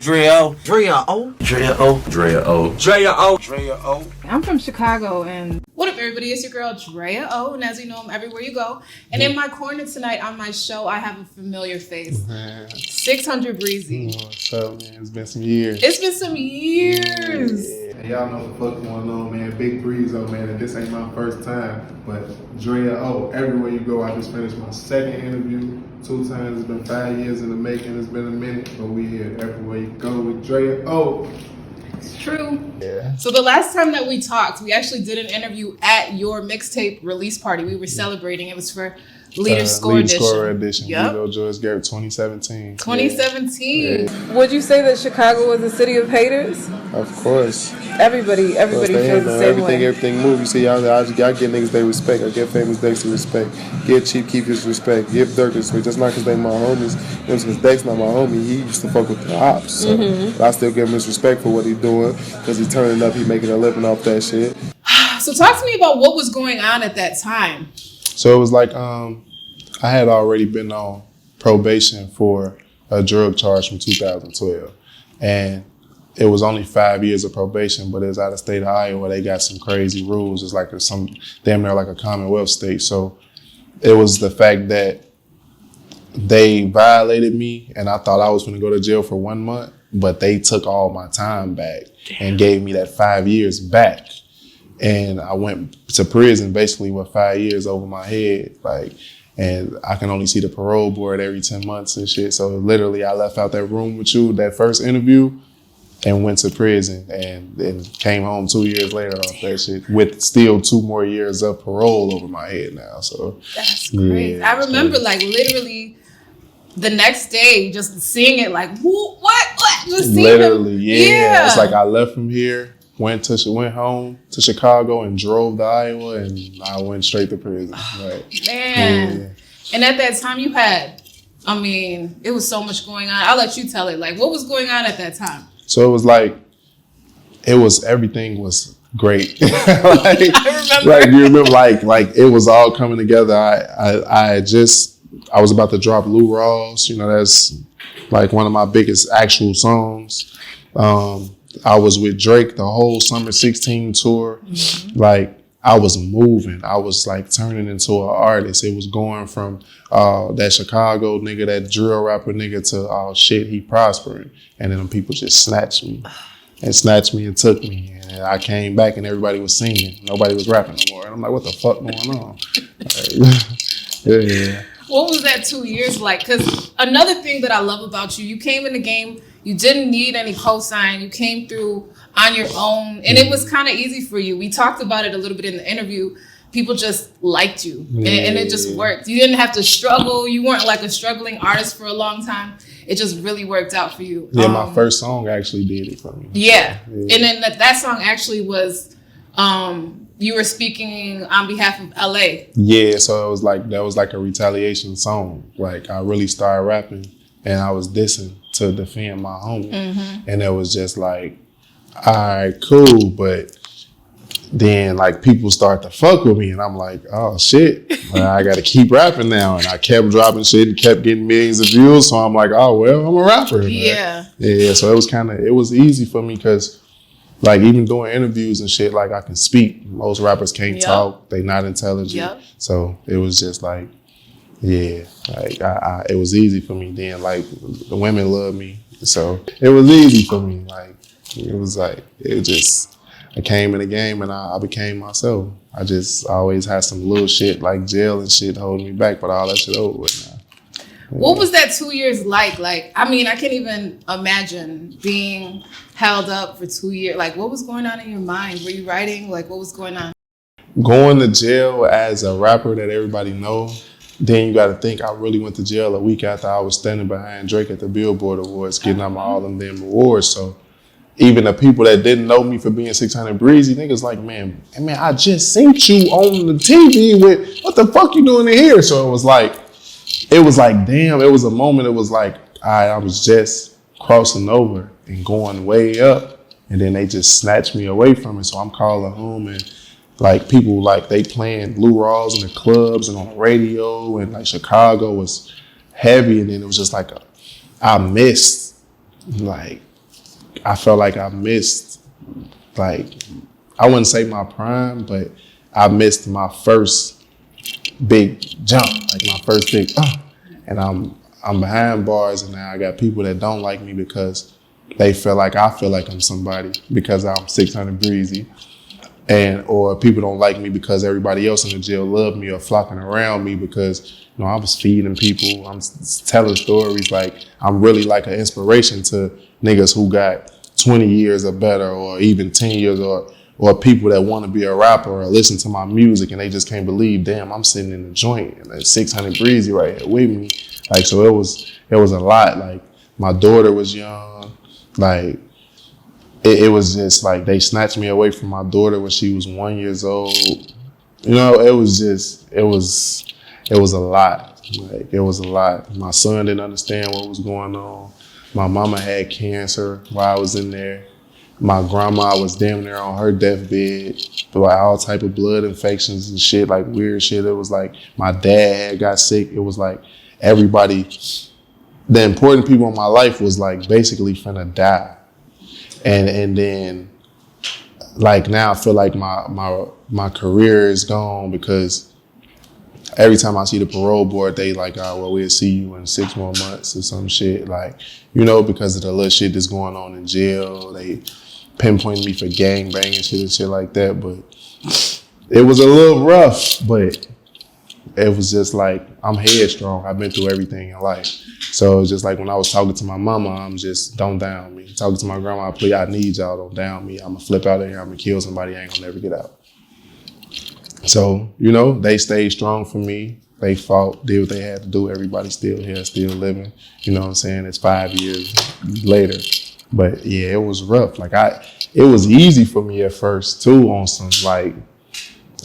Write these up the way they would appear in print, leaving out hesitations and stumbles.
Drea O. Drea O. Drea O. Drea O. Drea O. Drea O. I'm from Chicago, and what up, everybody? It's your girl Drea O, and as you know, I'm everywhere you go. And in my corner tonight on my show, I have a familiar face. 600 Breezy. What's up, man? It's been some years. It's been some years. Yeah. Y'all know what the fuck going on, man. Big Breezy, man. And this ain't my first time, but Drea O. Everywhere you go, I just finished my second interview 2 times. It's been 5 years in the making. It's been a minute, but we here everywhere you go with Drea O. It's true. Yeah. So the last time that we talked, we actually did an interview at your mixtape release party. We were celebrating. It was for Leader Score Edition. Score Edition. Yep. Leo George Garrett 2017. 2017. Yeah. would you say that Chicago was a city of haters? Of course. Everybody feels the same way. Everything move. You see, y'all give niggas they respect. I give famous Dexter respect. Give Chief Keef's respect. Give Dirk respect. Just not because they my homies. Because Dex not my homie. He used to fuck with the ops. So but I still give him his respect for what he doing. Because he turning up. He making a living off that shit. So talk to me about what was going on at that time. So it was like I had already been on probation for a drug charge from 2012. And it was only 5 years of probation, but it's out of state of Iowa. They got some crazy rules. It's like some damn near like a Commonwealth state. So it was the fact that they violated me, and I thought I was going to go to jail for 1 month, but they took all my time back and gave me that 5 years back. And I went to prison basically with 5 years over my head, and I can only see the parole board every 10 months and shit. So literally I left out that room with you, that first interview, and went to prison and then came home 2 years later off that shit with still 2 more years of parole over my head now. So that's crazy. Yeah, I remember literally the next day just seeing it like, what? Just seeing literally, them. Yeah. It's like I left from here, went home to Chicago and drove to Iowa, and I went straight to prison. Right. Man. Yeah. And at that time you had, it was so much going on. I'll let you tell it. Like, what was going on at that time? So it was everything was great. I remember. You remember, it was all coming together. I was about to drop Lou Rawls. That's like one of my biggest actual songs. I was with Drake the whole Summer 16 tour. Mm-hmm. I was moving. I was turning into an artist. It was going from that Chicago nigga, that drill rapper nigga, to he prospering. And then them people just snatched me and took me. And I came back and everybody was singing. Nobody was rapping no more. And I'm like, what the fuck going on? Yeah. What was that 2 years like? Because another thing that I love about you, you came in the game, you didn't need any cosign. You came through on your own, and it was kind of easy for you. We talked about it a little bit in the interview. People just liked you, and it just worked. You didn't have to struggle. You weren't like a struggling artist for a long time. It just really worked out for you. Yeah, my first song actually did it for me. Yeah. And then that song actually was, you were speaking on behalf of LA. Yeah, so it was that was like a retaliation song. I really started rapping, and I was dissing to defend my homie. Mm-hmm. And it was just all right, cool, but then people start to fuck with me, and I'm like, oh shit, I gotta keep rapping now. And I kept dropping shit and kept getting millions of views, so I'm like, oh well, I'm a rapper. Yeah. Yeah, so it was easy for me because even doing interviews and shit, I can speak. Most rappers can't talk, they not intelligent. Yep. So it was just it was easy for me then. The women love me, so it was easy for me. I came in the game and I became myself. I always had some little shit like jail and shit holding me back, but all that shit over with now. Yeah. What was that 2 years like? I can't even imagine being held up for 2 years. What was going on in your mind? Were you writing? What was going on? Going to jail as a rapper that everybody knows, then you got to think I really went to jail a week after I was standing behind Drake at the Billboard Awards, getting out all them damn awards. So even the people that didn't know me for being 600 Breezy, niggas man, I just seen you on the TV with, what the fuck you doing in here? So it was damn, it was a moment. It was I was just crossing over and going way up, and then they just snatched me away from it. So I'm calling home, and people they playing Lou Rawls in the clubs and on the radio, and Chicago was heavy, and then it was just I missed I felt like I missed, like, I wouldn't say my prime, but I missed my first big jump, like my first big, and I'm behind bars, and now I got people that don't like me because they feel like I feel like I'm somebody because I'm 600 Breezy. And or people don't like me because everybody else in the jail loved me or flocking around me because, you know, I was feeding people. I'm telling stories. Like, I'm really like an inspiration to niggas who got 20 years or better or even 10 years or people that want to be a rapper or listen to my music and they just can't believe, damn, I'm sitting in the joint and there's 600 Breezy right here with me. Like, so it was a lot. Like, my daughter was young. Like, it was just like they snatched me away from my daughter when she was 1 year old. You know, it was a lot. Like, it was a lot. My son didn't understand what was going on. My mama had cancer while I was in there. My grandma was damn near on her deathbed. Like, all type of blood infections and shit, like weird shit. It was like my dad had got sick. It was like everybody, the important people in my life was like basically finna die. And then, like, now I feel like my career is gone because every time I see the parole board, they like, oh, well, we'll see you in 6 more months or some shit. Like, you know, because of the little shit that's going on in jail. They pinpoint me for gang banging shit and shit like that. But it was a little rough, but it was just like, I'm headstrong. I've been through everything in life. So it's just like when I was talking to my mama, I'm just, don't down me. Talking to my grandma, please, I need y'all, don't down me. I'm gonna flip out of here, I'm gonna kill somebody, I ain't gonna never get out. So, you know, they stayed strong for me. They fought, did what they had to do. Everybody's still here, still living. You know what I'm saying? It's 5 years later. But yeah, it was rough. Like, it was easy for me at first too on some, like,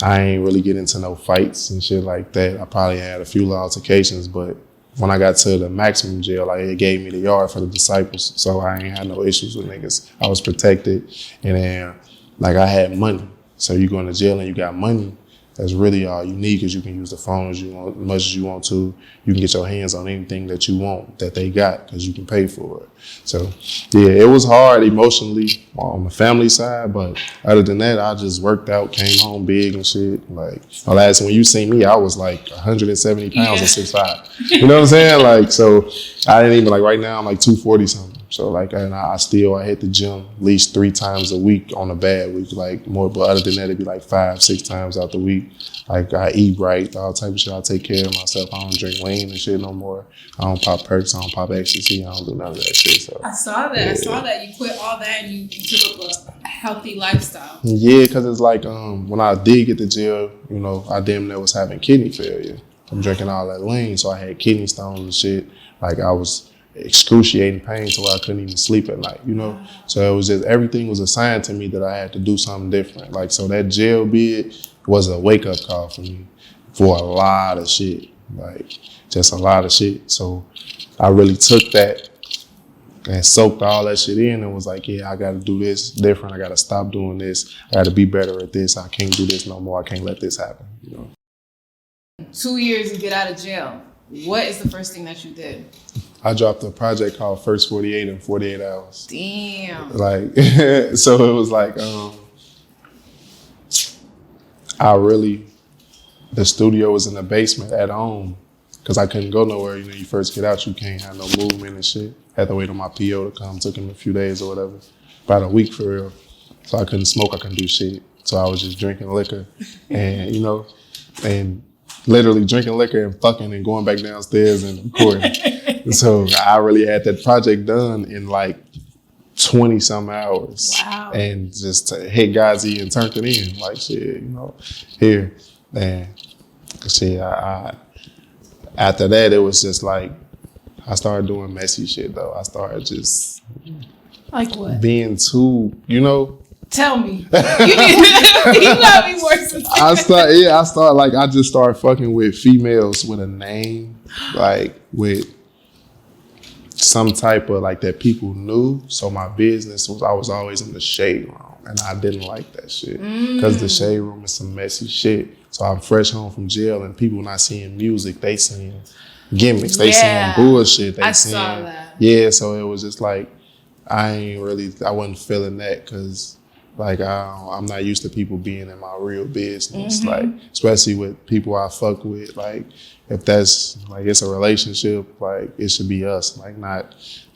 I ain't really get into no fights and shit like that. I probably had a few altercations, but when I got to the maximum jail, like, it gave me the yard for the disciples. So I ain't had no issues with niggas. I was protected. And then, like, I had money. So you go into jail and you got money. That's really all you need because you can use the phone as much as you want to. You can get your hands on anything that you want that they got because you can pay for it. So, yeah, it was hard emotionally on the family side, but other than that, I just worked out, came home big and shit. Like, when you seen me, I was like 170 pounds and 6'5". You know what I'm saying? Like, so I didn't even, like, right now I'm like 240 something. So, like, and I hit the gym at least 3 times a week on a bad week, like, more, but other than that, it'd be like 5-6 times out the week. Like, I eat right, all type of shit. I take care of myself. I don't drink lean and shit no more. I don't pop perks. I don't pop ecstasy. I don't do none of that shit. So I saw that. Yeah. I saw that you quit all that and you took up a healthy lifestyle. Yeah, because it's like when I did get to jail, you know, I damn near was having kidney failure. I'm drinking all that lean, so I had kidney stones and shit. Like, I was excruciating pain to where I couldn't even sleep at night, you know? So it was just, everything was assigned to me that I had to do something different. Like, so that jail bid was a wake-up call for me for a lot of shit, like, just a lot of shit. So I really took that and soaked all that shit in and was like, yeah, I gotta do this different. I gotta stop doing this. I gotta be better at this. I can't do this no more. I can't let this happen, you know? 2 years you get out of jail. What is the first thing that you did? I dropped a project called First 48 in 48 hours. Damn. Like, so it was like, the studio was in the basement at home because I couldn't go nowhere. You know, you first get out, you can't have no movement and shit. Had to wait on my PO to come. Took him a few days or whatever. About a week for real. So I couldn't smoke, I couldn't do shit. So I was just drinking liquor and, you know, and literally drinking liquor and fucking and going back downstairs and recording. So I really had that project done in like 20 some hours. Wow. And just hit Gazi and turned it in. Like, shit, you know, here. And shit, I after that, it was just like, I started doing messy shit though. I started just like what? Being too, you know. Tell me. You got me worse. I just started fucking with females with a name, like with some type of like that people knew. So my business was, I was always in the shade room and I didn't like that shit because the shade room is some messy shit. So I'm fresh home from jail and people not seeing music, they seeing gimmicks, they seeing bullshit, they seeing, saw that. Yeah, so it was just like, I wasn't feeling that because like I'm not used to people being in my real business, like especially with people I fuck with. Like if that's like it's a relationship, like it should be us, like not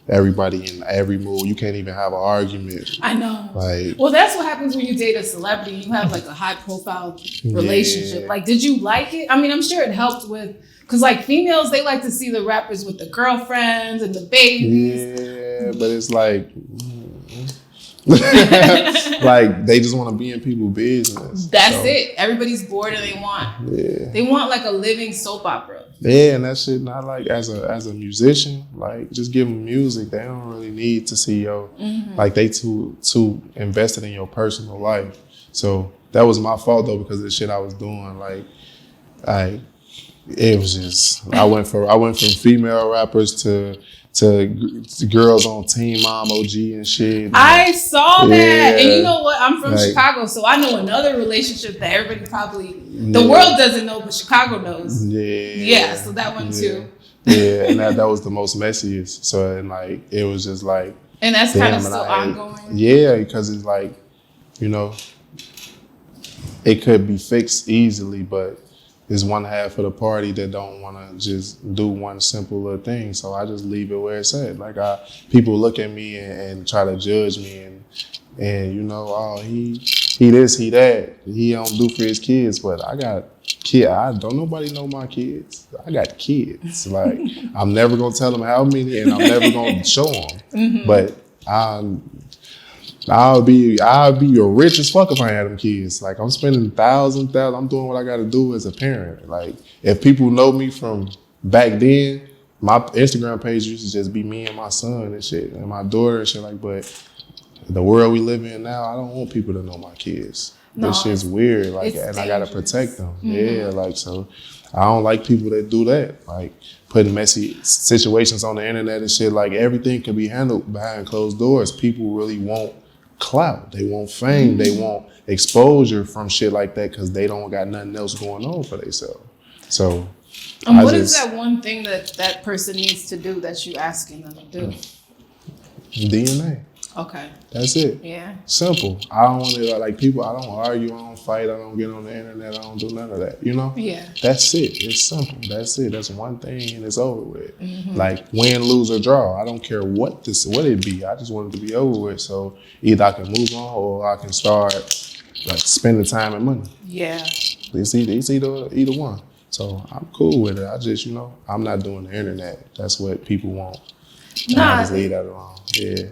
everybody in every mood. You can't even have an argument. I know. Like, well, that's what happens when you date a celebrity. You have like a high profile relationship. Yeah. Like, did you like it? I mean, I'm sure it helped with, because like females, they like to see the rappers with the girlfriends and the babies. Yeah, but it's like, like they just want to be in people's business. That's it. Everybody's bored and they want like a living soap opera. Yeah, and that shit not like as a musician, like just give them music. They don't really need to see like they too invested in your personal life. So that was my fault though because of the shit I was doing. Like it was just I went from female rappers to girls on Teen Mom OG and shit. I saw that. And you know what? I'm from Chicago, so I know another relationship that everybody probably, the world doesn't know, but Chicago knows. Yeah, so that one too. Yeah, and that was the most messiest. So, and like, it was just like. And that's kind of still ongoing? Yeah, because it's like, you know, it could be fixed easily, but there's one half of the party that don't want to just do one simple little thing. So I just leave it where it's at. Like people look at me and try to judge me and you know, oh, he this, he that. He don't do for his kids, but I got kids. I don't nobody know my kids. I got kids. Like I'm never gonna tell them how many, and I'm never gonna show them. But I'll be rich as fuck if I had them kids. Like I'm spending thousands. I'm doing what I got to do as a parent. Like if people know me from back then, my Instagram page used to just be me and my son and shit, and my daughter and shit. Like, but the world we live in now, I don't want people to know my kids. No, this shit's weird. Like, and dangerous. I gotta protect them. Yeah, like so. I don't like people that do that. Like putting messy situations on the internet and shit. Like everything can be handled behind closed doors. People really want clout, they want fame, they want exposure from shit like that because they don't got nothing else going on for themselves. So, and what is that one thing that person needs to do that you asking them to do? DNA. Okay. That's it. Yeah. Simple. I don't want to like people. I don't argue. I don't fight. I don't get on the internet. I don't do none of that. You know. Yeah. That's it. It's simple. That's it. That's one thing, and it's over with. Like win, lose, or draw. I don't care what it be. I just want it to be over with. So either I can move on or I can start like spending time and money. Yeah. It's either one. So I'm cool with it. I just I'm not doing the internet. That's what people want. I just leave that alone. Yeah.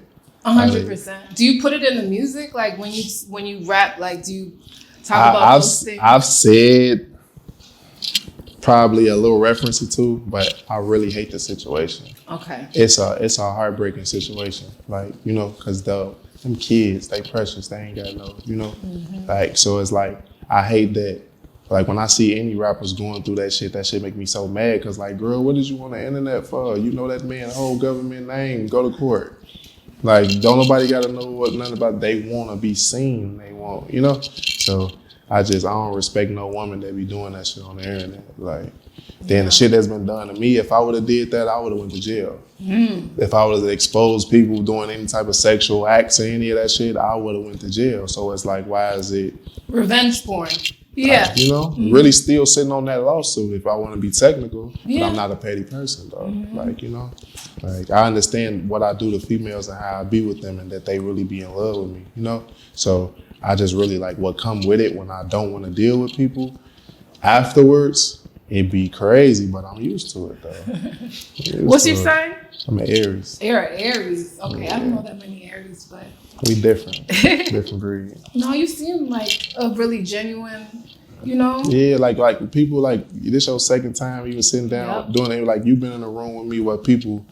100%. Do you put it in the music? Like when you rap, like do you talk about those things? I've said probably a little reference or two, but I really hate the situation. Okay. It's a heartbreaking situation. Like, because them kids, they precious, they ain't got no, like, so it's like, I hate that. Like when I see any rappers going through that shit make me so mad. Cause like, girl, what did you on the internet for? You know that man, whole government name, go to court. Like, don't nobody gotta know nothing about. They wanna be seen. They want, So I don't respect no woman that be doing that shit on the internet. Like, then the shit that's been done to me, if I would have did that, I would have went to jail. If I would have exposed people doing any type of sexual acts or any of that shit, I would have went to jail. So it's like, why is it revenge porn? Yeah. Really still sitting on that lawsuit if I want to be technical, but I'm not a petty person though. Like, like I understand what I do to females and how I be with them and that they really be in love with me, So I just really like what come with it when I don't want to deal with people. Afterwards, it'd be crazy, but I'm used to it though. What's your sign? I'm an Aries. Aries. Okay, yeah. I don't know that many Aries, but we different. Different breed. No, you seem like a really genuine, Yeah, like people like this your second time even sitting down doing it. Like you've been in a room with me where people,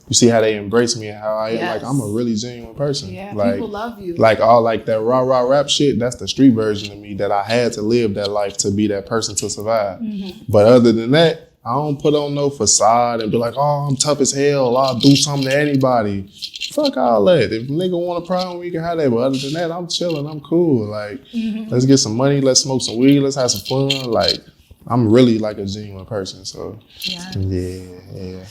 you see how they embrace me and how I am. Like I'm a really genuine person. Yeah, like, people love you. Like all like that rah rap shit. That's the street version of me that I had to live that life to be that person to survive. But other than that, I don't put on no facade and be like, oh, I'm tough as hell. I'll do something to anybody. Fuck all that. If a nigga want a problem, we can have that. But other than that, I'm chilling. I'm cool. Like, let's get some money. Let's smoke some weed. Let's have some fun. Like, I'm really like a genuine person. So, yeah.